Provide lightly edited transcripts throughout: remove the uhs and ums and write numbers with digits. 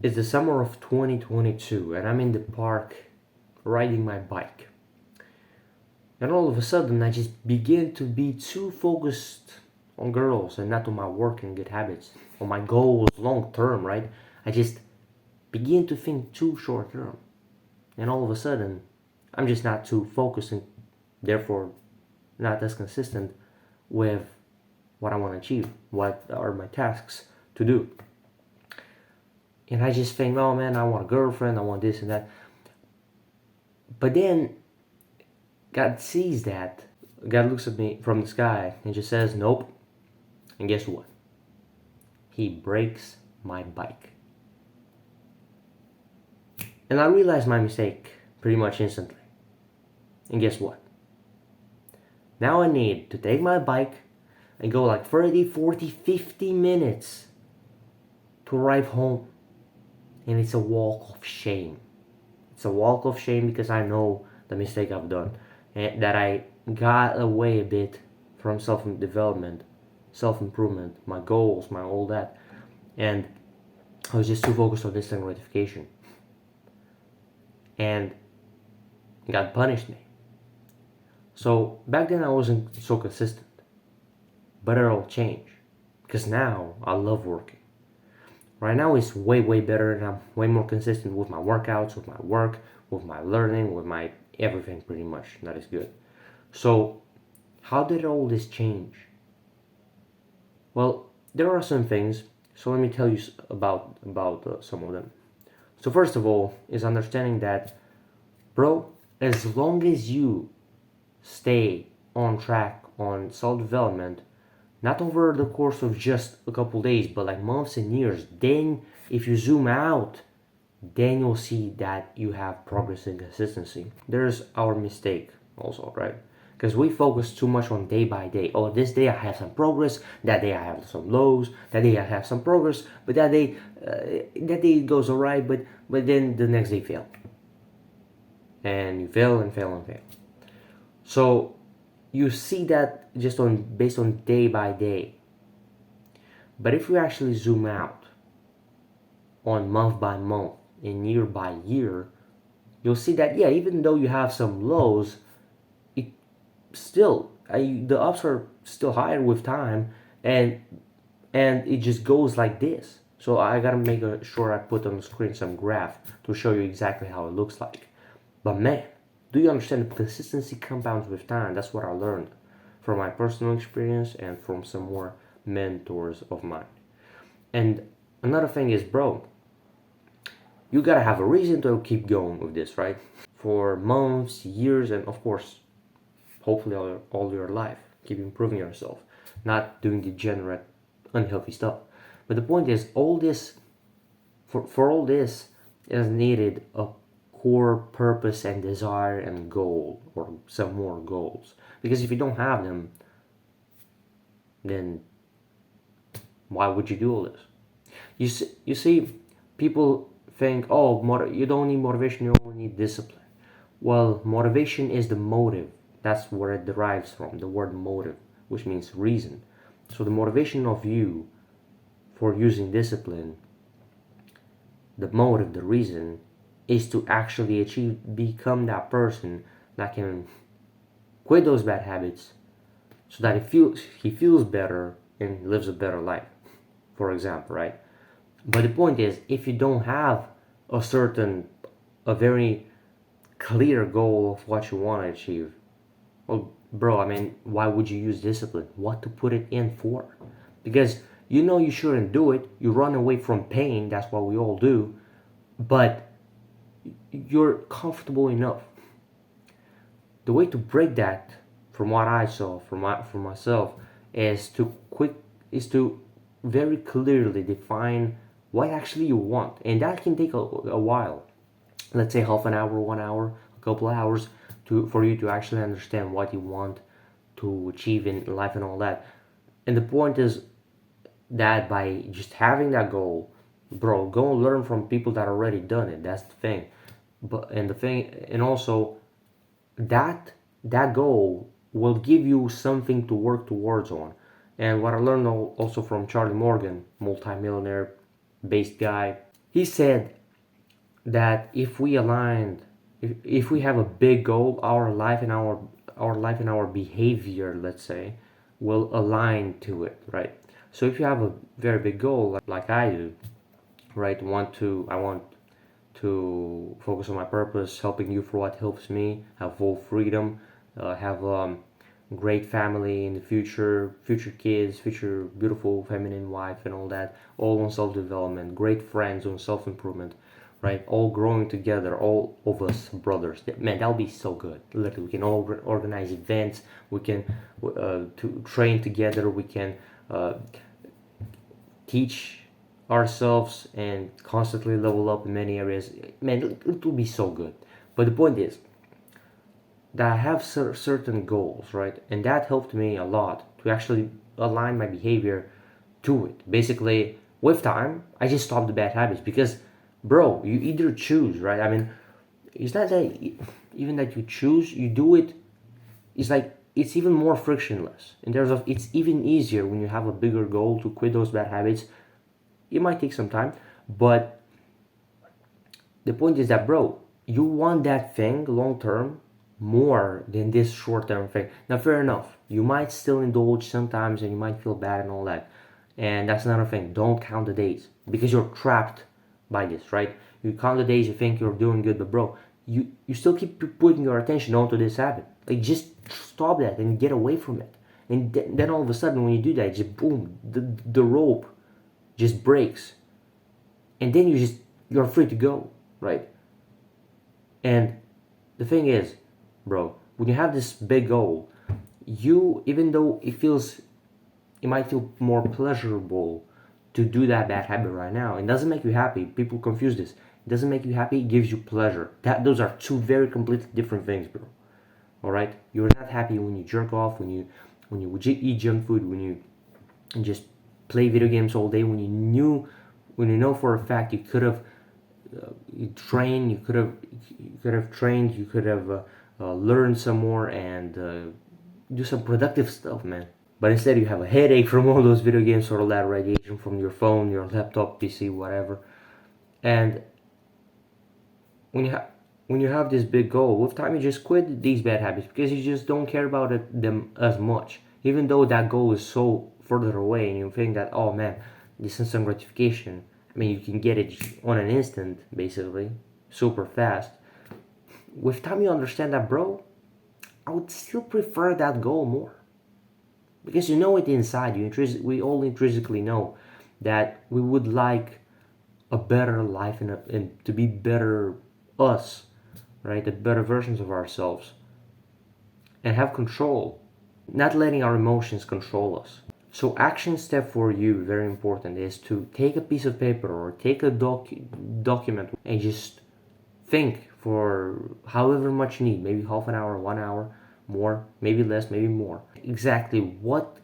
It's the summer of 2022, and I'm in the park riding my bike. And all of a sudden, I just begin to be too focused on girls and not on my work and good habits, on my goals long term, right? I just begin to think too short term. And all of a sudden, I'm just not too focused and therefore not as consistent with what I want to achieve, what are my tasks to do. And I just think, oh man, I want a girlfriend, I want this and that. But then God sees that. God looks at me from the sky and just says, nope. And guess what? He breaks my bike. And I realized my mistake pretty much instantly. And guess what? Now I need to take my bike and go like 30, 40, 50 minutes to arrive home. And it's a walk of shame. It's a walk of shame because I know the mistake I've done. And that I got away a bit from self-development, self-improvement, my goals, my all that. And I was just too focused on instant gratification. And God punished me. So back then I wasn't so consistent. But it'll change. Because now I love working. Right now it's way, way better and I'm way more consistent with my workouts, with my work, with my learning, with my everything pretty much. That is good. So how did all this change? Well, there are some things. So let me tell you about some of them. So first of all is understanding that, bro, as long as you stay on track on self-development, not over the course of just a couple days, but like months and years, then if you zoom out, then you'll see that you have progress and consistency. There's our mistake also, right? Because we focus too much on day by day. Oh, this day I have some progress, that day I have some lows, that day I have some progress, but that day it goes alright, but then the next day fail. And you fail and fail and fail. So you see that just on based on day by day. But if you actually zoom out on month by month and year by year, you'll see that yeah, even though you have some lows, it still the ups are still higher with time, and it just goes like this. So I gotta make sure I put on the screen some graph to show you exactly how it looks like. But man, do you understand the consistency compounds with time? That's what I learned from my personal experience and from some more mentors of mine. And another thing is, bro, you gotta have a reason to keep going with this, right? For months, years, and of course, hopefully all your life. Keep improving yourself, not doing degenerate, unhealthy stuff. But the point is, all this, for all this, is needed a core purpose and desire and goal, or some more goals. Because if you don't have them, then why would you do all this? You see, people think, oh, you don't need motivation, you only need discipline. Well, motivation is the motive. That's where it derives from, the word motive, which means reason. So the motivation of you for using discipline, the motive, the reason, is to actually become that person that can quit those bad habits so that he feels better and lives a better life, for example, right? But the point is, if you don't have a very clear goal of what you want to achieve, well, bro, I mean, why would you use discipline? What to put it in for? Because you know you shouldn't do it. You run away from pain. That's what we all do. But you're comfortable enough. The way to break that, from what I saw, for myself, is to very clearly define what actually you want, and that can take a while. Let's say half an hour, 1 hour, a couple of hours for you to actually understand what you want to achieve in life and all that. And the point is that by just having that goal, bro, go and learn from people that already done it. That's the thing. And also that goal will give you something to work towards on. And what I learned also from Charlie Morgan, multi-millionaire based guy, He said that if we aligned, if we have a big goal, our life and our behavior, let's say, will align to it, right? So if you have a very big goal, like I do, right? I want to focus on my purpose, helping you for what helps me, have full freedom, have great family in the future kids, future beautiful feminine wife, and all that, all on self development, great friends on self improvement, right? All growing together, all of us brothers. Man, that'll be so good. Literally, we can all organize events. We can to train together. We can teach ourselves and constantly level up in many areas. Man, it will be so good. But the point is that I have certain goals, right? And that helped me a lot to actually align my behavior to it. Basically, with time, I just stopped the bad habits because, bro, you either choose, right? I mean, it's not that even that you choose, you do it. It's like it's even more frictionless in terms of it's even easier when you have a bigger goal to quit those bad habits. It might take some time, but the point is that, bro, you want that thing long term more than this short term thing. Now, fair enough, you might still indulge sometimes and you might feel bad and all that. And that's another thing. Don't count the days because you're trapped by this, right? You count the days, you think you're doing good, but bro, you still keep putting your attention onto this habit. Like, just stop that and get away from it. And then all of a sudden, when you do that, just boom, the rope just breaks, and then you're free to go, right? And the thing is, bro, when you have this big goal, you, even though it might feel more pleasurable to do that bad habit right now, it doesn't make you happy. People confuse this. It doesn't make you happy, it gives you pleasure. Those are two very completely different things, bro. All right, you're not happy when you jerk off, when you eat junk food, when you just play video games all day, when you know for a fact you could have trained, you could have learned some more and do some productive stuff, man. But instead, you have a headache from all those video games or all that radiation from your phone, your laptop, PC, whatever. And when you have this big goal, with time you just quit these bad habits because you just don't care about them as much. Even though that goal is so further away, and you think that, oh man, this instant gratification. I mean, you can get it on an instant, basically, super fast. With time, you understand that, bro. I would still prefer that goal more because you know it inside you. We all intrinsically know that we would like a better life and to be better us, right? The better versions of ourselves and have control, not letting our emotions control us. So action step for you, very important, is to take a piece of paper or take a document and just think for however much you need, maybe half an hour, 1 hour, more, maybe less, maybe more. Exactly what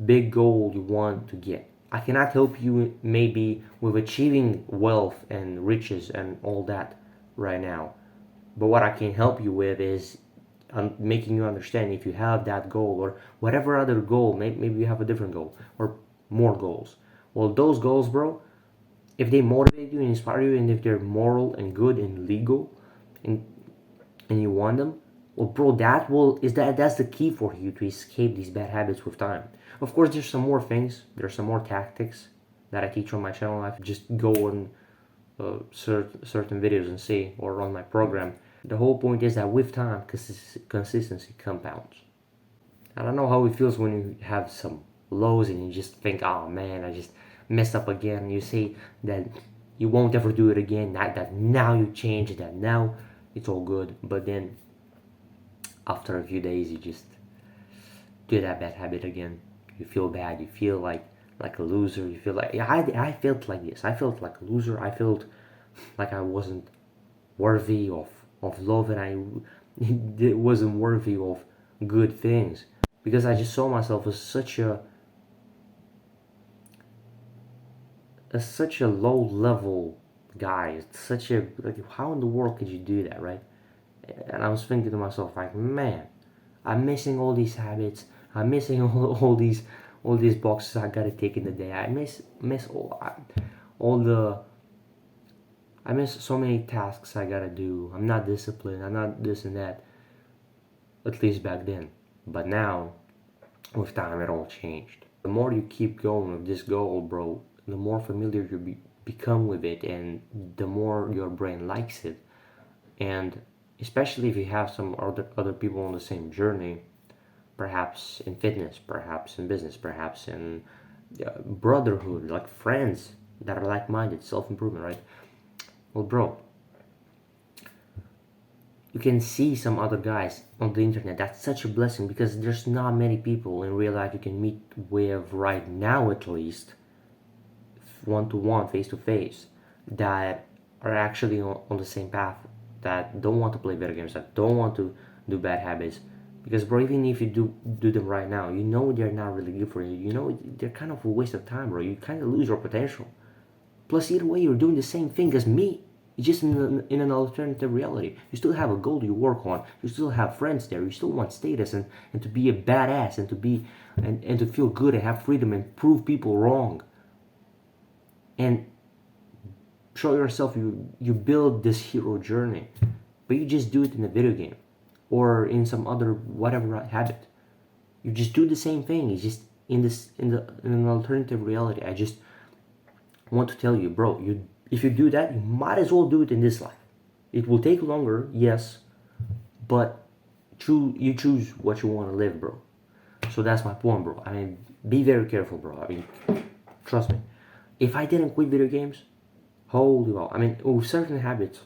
big goal you want to get. I cannot help you maybe with achieving wealth and riches and all that right now. But what I can help you with is making you understand if you have that goal or whatever other goal, maybe you have a different goal or more goals. Well, those goals, bro, if they motivate you and inspire you and if they're moral and good and legal and you want them, well, bro, that's the key for you to escape these bad habits with time. Of course, there's some more things. There's some more tactics that I teach on my channel. I just go on certain videos and see, or on my program. The whole point is that with time, consistency compounds. I don't know how it feels when you have some lows and you just think, oh man, I just messed up again. You say that you won't ever do it again. Not that now you change, that now it's all good. But then after a few days, you just do that bad habit again. You feel bad. You feel like a loser. You feel like, yeah, I felt like this. I felt like a loser. I felt like I wasn't worthy of love, and I wasn't worthy of good things because I just saw myself as such a low level guy. It's such a, like, how in the world could you do that, right? And I was thinking to myself, like, man, I'm missing all these habits. I'm missing all these boxes I gotta take in the day. I miss all the I miss so many tasks I gotta do. I'm not disciplined. I'm not this and that. At least back then. But now, with time, it all changed. The more you keep going with this goal, bro, the more familiar you become with it, and the more your brain likes it. And especially if you have some other people on the same journey, perhaps in fitness, perhaps in business, perhaps in brotherhood, like friends that are like-minded, self-improvement, right? Well, bro, you can see some other guys on the internet. That's such a blessing because there's not many people in real life you can meet with right now, at least one to one, face to face, that are actually on the same path, that don't want to play video games, that don't want to do bad habits. Because, bro, even if you do them right now, you know they're not really good for you. You know they're kind of a waste of time, bro. You kind of lose your potential. Plus, either way, you're doing the same thing as me. It's just in an alternative reality. You still have a goal you work on. You still have friends there. You still want status and to be a badass and to be and to feel good and have freedom and prove people wrong. And show yourself you build this hero journey, but you just do it in a video game or in some other whatever habit. You just do the same thing. It's just in an alternative reality. I just want to tell you, bro, you if you do that, you might as well do it in this life. It will take longer, yes, but you choose what you want to live, bro. So that's my point, bro. I mean, be very careful, bro. I mean, trust me. If I didn't quit video games, holy well. I mean, with certain habits,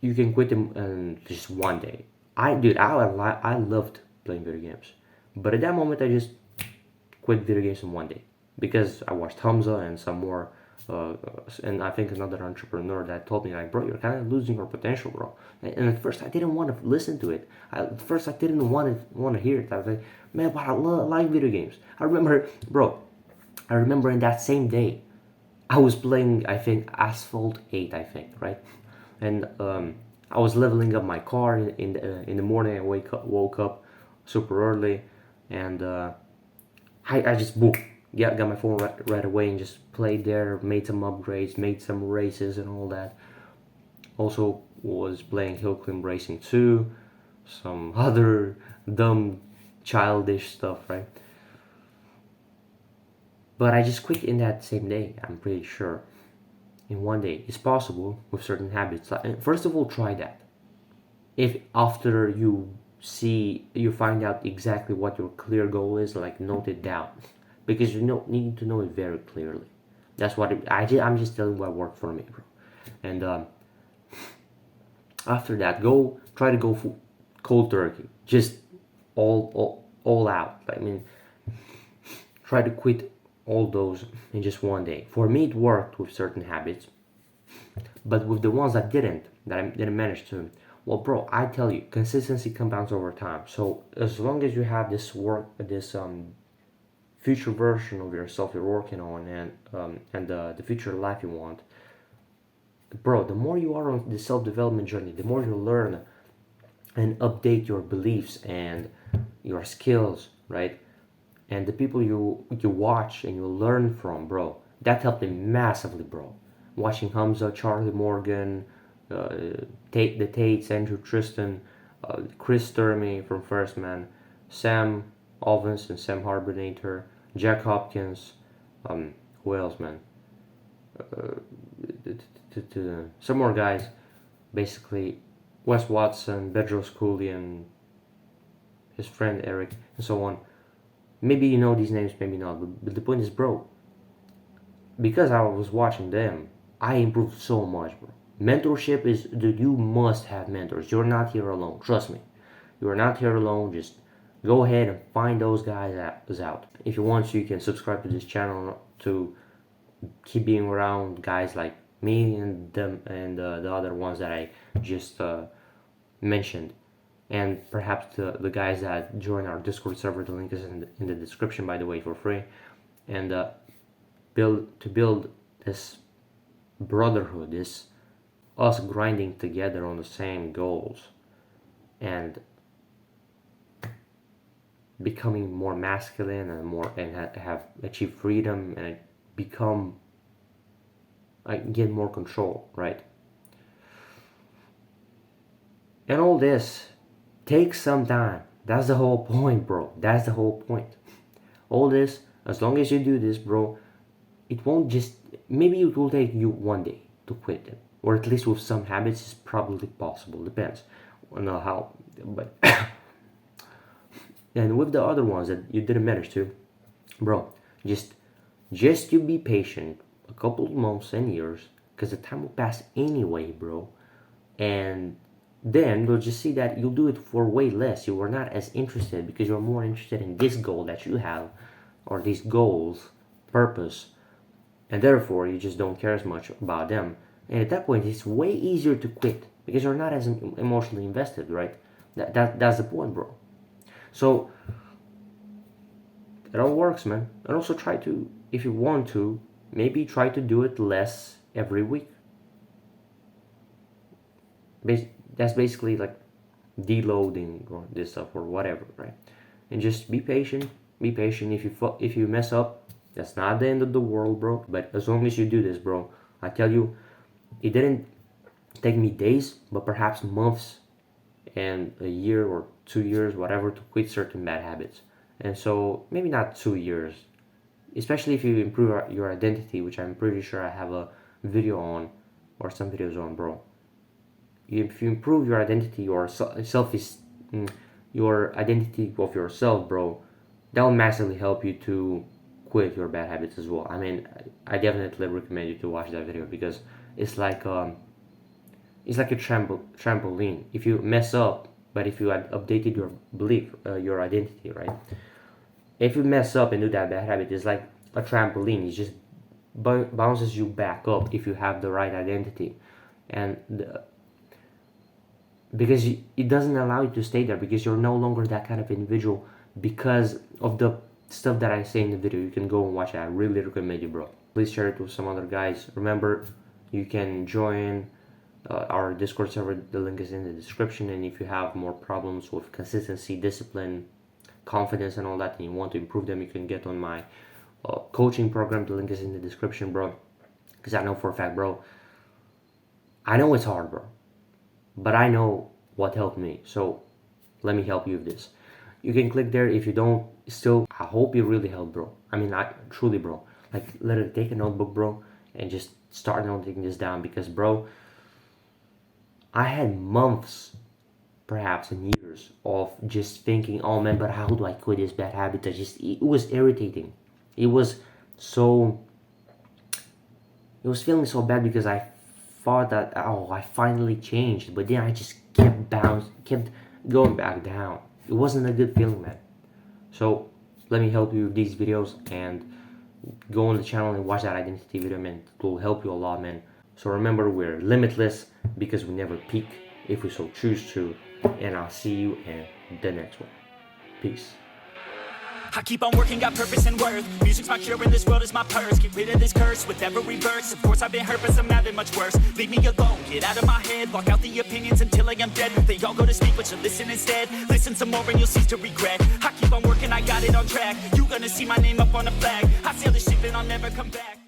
you can quit them in just one day. I loved playing video games, but at that moment, I just quit video games in one day because I watched Hamza and some more, and I think another entrepreneur that told me like, bro, you're kind of losing your potential, bro. And at first, I didn't want to listen to it. At first, I didn't want to hear it. I was like, man, but I like video games. I remember, bro. I remember in that same day, I was playing, I think, Asphalt 8, I think, right? And I was leveling up my car in the morning. I woke up super early, and I just boom, got my phone right away and just played there, made some upgrades, made some races and all that. Also was playing Hill Climb Racing 2, some other dumb, childish stuff, right? But I just quit in that same day, I'm pretty sure. In one day. It's possible with certain habits. First of all, try that. If after you find out exactly what your clear goal is, like note it down, because you need to know it very clearly. That's what I'm just telling what worked for me, bro. And after that, go try to go cold turkey, just all out. I mean, try to quit all those in just one day. For me, it worked with certain habits, but with the ones that I didn't manage to, well, bro, I tell you, consistency compounds over time. So as long as you have this future version of yourself you're working on, and the future life you want, bro, the more you are on the self development journey, the more you learn and update your beliefs and your skills, right? And the people you watch and you learn from, bro, that helped me massively, bro. Watching Hamza, Charlie Morgan, the Tates, Andrew Tristan, Chris Sturmy from First Man, Sam Ovens and Sam Harbonator, Jack Hopkins, who else, man? Some more guys, basically Wes Watson, Bedros Koulian, his friend Eric, and so on. Maybe you know these names, maybe not, but the point is, bro, because I was watching them, I improved so much, bro. Mentorship is, dude, you must have mentors. You're not here alone. Trust me. You are not here alone. Just go ahead and find those guys out. If you want to, you can subscribe to this channel to keep being around guys like me and them and the other ones that I just mentioned. And perhaps the guys that join our Discord server, the link is in the description, by the way, for free. And build this brotherhood, this us grinding together on the same goals and becoming more masculine and more and have achieved freedom and become get more control, right? And all this takes some time. That's the whole point, bro. That's the whole point. All this, as long as you do this, bro, it won't just, maybe it will take you one day to quit them. Or at least with some habits, it's probably possible. Depends on how, but and with the other ones that you didn't manage to, bro, just you be patient a couple of months and years, because the time will pass anyway, bro. And then you'll just see that you'll do it for way less. You are not as interested because you're more interested in this goal that you have, or these goals, purpose, and therefore you just don't care as much about them. And at that point, it's way easier to quit because you're not as emotionally invested, right? That's the point, bro. So it all works, man. And also try to, if you want to, maybe try to do it less every week. That's basically like deloading or this stuff or whatever, right? And just be patient. Be patient. If you mess up, that's not the end of the world, bro. But as long as you do this, bro, I tell you, it didn't take me days, but perhaps months and a year or 2 years, whatever, to quit certain bad habits. And so maybe not 2 years, especially if you improve your identity, which I'm pretty sure I have a video on or some videos on, bro. If you improve your identity, your your identity of yourself, bro, that will massively help you to quit your bad habits as well. I mean, I definitely recommend you to watch that video because it's like a trampoline. If you mess up, but if you had updated your belief, your identity, right? If you mess up and do that bad habit, it's like a trampoline. It just bounces you back up if you have the right identity, and because it doesn't allow you to stay there because you're no longer that kind of individual because of the stuff that I say in the video. You can go and watch it. I really recommend you, bro. Please share it with some other guys. Remember, you can join our Discord server. The link is in the description. And if you have more problems with consistency, discipline, confidence, and all that, and you want to improve them, you can get on my coaching program. The link is in the description, bro. Because I know for a fact, bro, I know it's hard, bro, but I know what helped me. So let me help you with this. You can click there. If you don't still, I hope it really helped, bro. I mean, I truly, bro, like literally take a notebook, bro, and just start noting this down because, bro, I had months, perhaps, and years of just thinking, oh man, but how do I quit this bad habit? It was irritating. It was feeling so bad because I thought that, oh, I finally changed, but then I just kept going back down. It wasn't a good feeling, man. So let me help you with these videos, and go on the channel and watch that identity video, man. It will help you a lot, man. So remember, we're limitless because we never peak if we so choose to. And I'll see you in the next one. Peace. I keep on working, got purpose and worth. Music's my cure and this world is my purse. Get rid of this curse with every verse. Of course I've been hurt, but some have it much worse. Leave me alone, get out of my head. Block out the opinions until I am dead. They all go to sleep, but you listen instead. Listen some more and you'll cease to regret. I keep on working, I got it on track. You gonna see my name up on the flag. I sail the ship and I'll never come back.